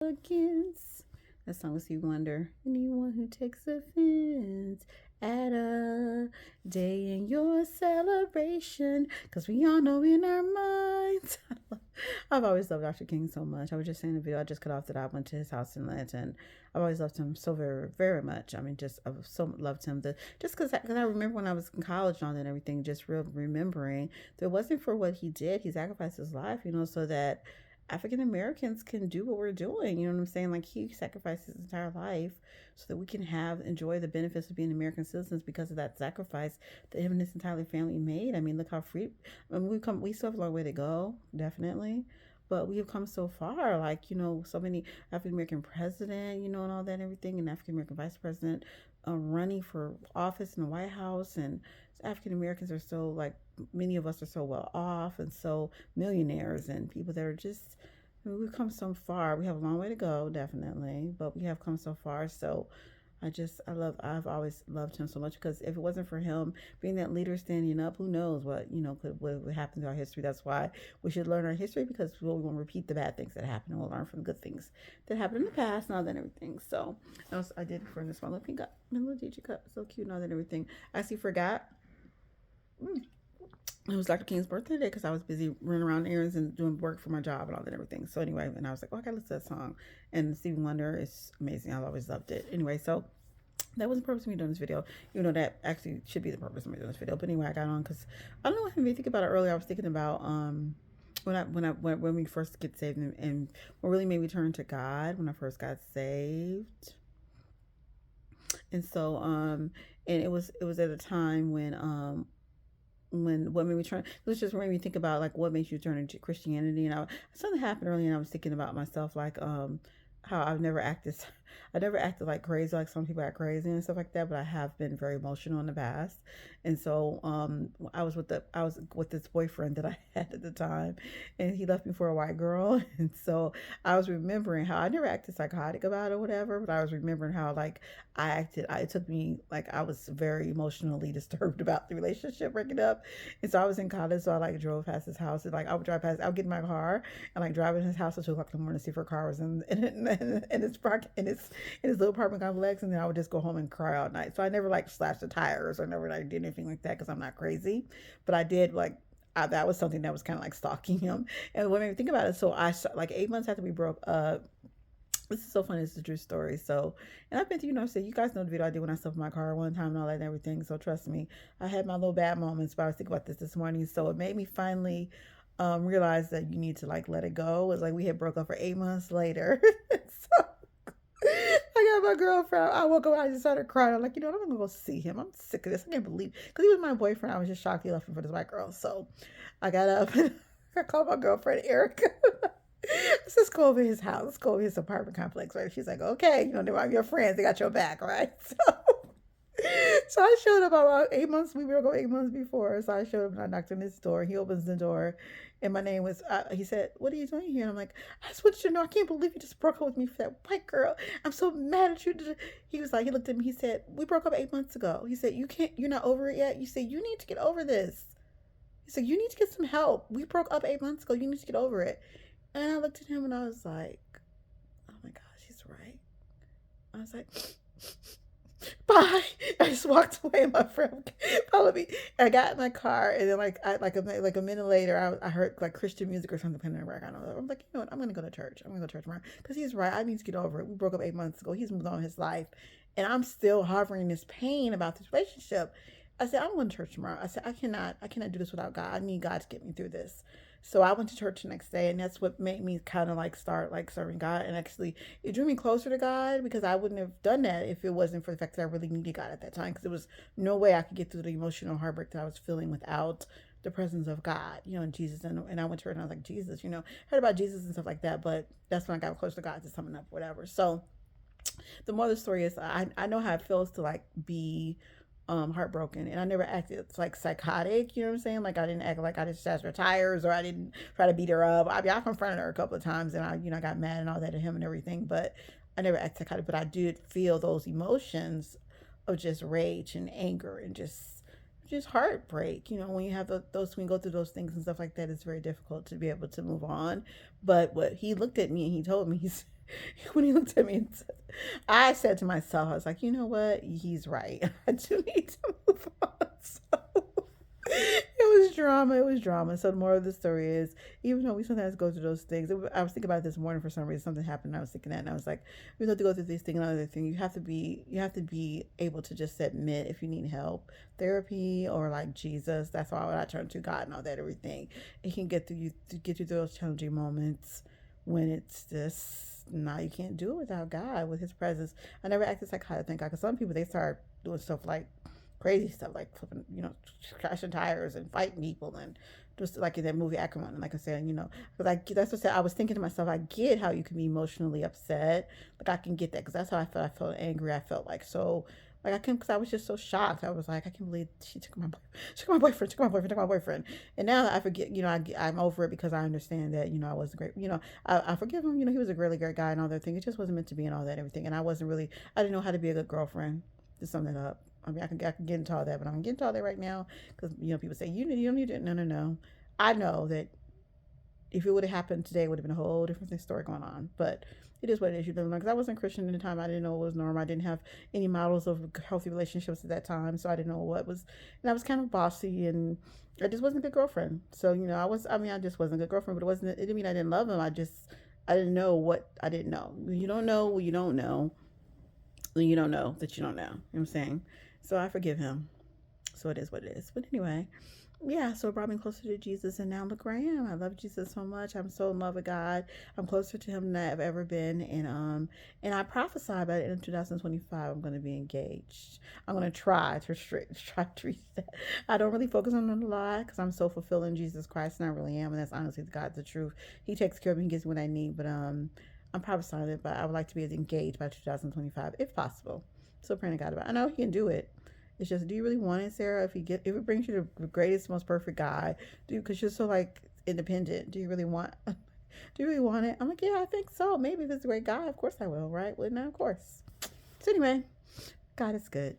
against. That song was Stevie Wonder. Anyone who takes offense at a day in your celebration, because we all know in our minds. I've always loved Dr. King so much. I was just saying in the video I just cut off that I went to his house in Atlanta, and I've always loved him so very, very much. I mean, just I've so loved him. Just because I remember when I was in college and all that and everything, just real remembering that it wasn't for what he did. He sacrificed his life, so that African Americans can do what we're doing. You know what I'm saying? Like he sacrificed his entire life so that we can enjoy the benefits of being American citizens because of that sacrifice that him and his entire family made. I mean, look how free. I mean, we still have a long way to go, definitely. But we have come so far, like, so many African American president, and all that and everything, and African American vice president running for office in the White House. And African Americans are so, like, many of us are so well off and so millionaires and people that are just, I mean, we've come so far. We have a long way to go, definitely, but we have come so far. So I've always loved him so much because if it wasn't for him being that leader standing up, who knows what, what would happen to our history. That's why we should learn our history because we won't repeat the bad things that happen and we'll learn from the good things that happened in the past and all that and everything. So I did for this one. Look, he got my little DJ cup. So cute and all that and everything. I actually forgot. It was Dr. King's birthday today because I was busy running around errands and doing work for my job and all that and everything. So anyway, and I was like, oh, I gotta listen to that song. And Stevie Wonder is amazing. I've always loved it. Anyway, so that was the purpose of me doing this video, even though that actually should be the purpose of me doing this video. But anyway, I got on because I don't know if I think about it earlier. I was thinking about when we first get saved and what really made me turn to God when I first got saved. And so and it was at a time when what made me turn, it was just made me think about like what makes you turn into Christianity. And something happened earlier and I was thinking about myself, like how I never acted like crazy like some people act crazy and stuff like that, but I have been very emotional in the past. And so I was with this boyfriend that I had at the time, and he left me for a white girl. And so I was remembering how I never acted psychotic about it or whatever, but I was remembering how like I acted. It took me, like, I was very emotionally disturbed about the relationship breaking up. And so I was in college, so I like drove past his house, and like I would get in my car and like drive in his house at 2 o'clock in the morning to see if her car was in his little apartment complex, and then I would just go home and cry all night. So I never like slashed the tires or never like did anything like that because I'm not crazy, but I did like. That was something that was kind of like stalking him. And what made me think about it, so like 8 months after we broke up, this is so funny. It's a true story. So, and I've been through, so you guys know the video I did when I stuffed my car one time and all that and everything. So trust me, I had my little bad moments, but I was thinking about this morning. So it made me finally realize that you need to like let it go. It was like we had broke up for 8 months later. So I got my girlfriend. I woke up and I just started crying. I'm like, I'm gonna go see him. I'm sick of this. I can't believe, because he was my boyfriend. I was just shocked he left me for this white girl. So I got up and I called my girlfriend Erica. Let's just go over his house. Let's go over his apartment complex, right? She's like, okay, they're your friends. They got your back, right? So I showed up about 8 months. We were going 8 months before. So I showed up and I knocked on his door. He opens the door, and my name was. He said, "What are you doing here?" And I'm like, "I just want you to know, I can't believe you just broke up with me for that white girl. I'm so mad at you." He was like, he looked at me. He said, "We broke up 8 months ago." He said, You're not over it yet." You said, "You need to get over this." He said, "You need to get some help. We broke up 8 months ago. You need to get over it." And I looked at him and I was like, oh my gosh, he's right. I was like, bye. I just walked away and my friend followed me. And I got in my car and then like a minute later, I heard like Christian music or something playing in the background. I'm like, you know what? I'm going to go to church. I'm going to go to church tomorrow. Because he's right. I need to get over it. We broke up 8 months ago. He's moved on in his life. And I'm still harboring this pain about this relationship. I said, I'm going to church tomorrow. I said, I cannot do this without God. I need God to get me through this. So I went to church the next day, and that's what made me kind of like start like serving God. And actually, it drew me closer to God because I wouldn't have done that if it wasn't for the fact that I really needed God at that time. Because there was no way I could get through the emotional heartbreak that I was feeling without the presence of God, and Jesus. And I went to church and I was like, Jesus, heard about Jesus and stuff like that. But that's when I got closer to God, to summing up, whatever. So the more of the story is, I know how it feels to like be heartbroken, and I never acted like psychotic, you know what I'm saying? Like I didn't act like I just slashed her tires or I didn't try to beat her up. I mean, I confronted her a couple of times and I got mad and all that at him and everything, but I never acted psychotic. But I did feel those emotions of just rage and anger and just heartbreak. When you have when you go through those things and stuff like that, it's very difficult to be able to move on. But what he looked at me and he told me, when he looked at me and said, I said to myself, I was like, you know what? He's right. I do need to move on. So it was drama. It was drama. So the moral of the story is, even though we sometimes go through those things, I was thinking about it this morning for some reason. Something happened. And I was thinking that, and I was like, we have to go through these things. Another thing, you have to be able to just admit if you need help, therapy or like Jesus. That's why I turn to God and all that everything. It can get through you to get you through those challenging moments when it's just now you can't do it without God with His presence. I never acted like how to thank God because some people they start doing stuff like crazy stuff like flipping, crashing tires and fighting people and just like in that movie Ackerman. And like I said, because that's what I said. I was thinking to myself, I get how you can be emotionally upset. Like I can get that because that's how I felt. I felt angry. I felt like so. Like I couldn't, because I was just so shocked. I was like, I can't believe took my boyfriend, took my boyfriend. And now I forget, I'm over it because I understand that, I wasn't great. I forgive him. He was a really great guy and all that thing. It just wasn't meant to be and all that everything. And I didn't know how to be a good girlfriend. To sum that up. I mean, I can get into all that, but I'm getting into all that right now because people say you don't need it. No, no, no. I know that if it would have happened today, it would have been a whole different story going on. But it is what it is. You don't know because I wasn't Christian at the time. I didn't know what was normal. I didn't have any models of healthy relationships at that time, so I didn't know what was. And I was kind of bossy, and I just wasn't a good girlfriend. So I was. I mean, I just wasn't a good girlfriend. But it wasn't. It didn't mean I didn't love him. I didn't know what I didn't know. You don't know what you don't know. You don't know that you don't know. You know what I'm saying? So I forgive him. So it is what it is. But anyway, yeah, so it brought me closer to Jesus, and now look where I am. I love Jesus so much. I'm so in love with God. I'm closer to Him than I've ever been, and I prophesy by the end of 2025, I'm going to be engaged. I'm going to try to reach that. I don't really focus on it a lot because I'm so fulfilled in Jesus Christ, and I really am, and that's honestly the truth. He takes care of me, He gives me what I need, but I'm prophesying it, but I would like to be engaged by 2025 if possible. So praying to God about it. I know He can do it. It's just, do you really want it, Sarah? If it brings you to the greatest, most perfect guy, because you're so like independent. Do you really want? Do you really want it? I'm like, yeah, I think so. Maybe if it's a great guy, of course I will, right? Well, no, of course. So anyway, God is good.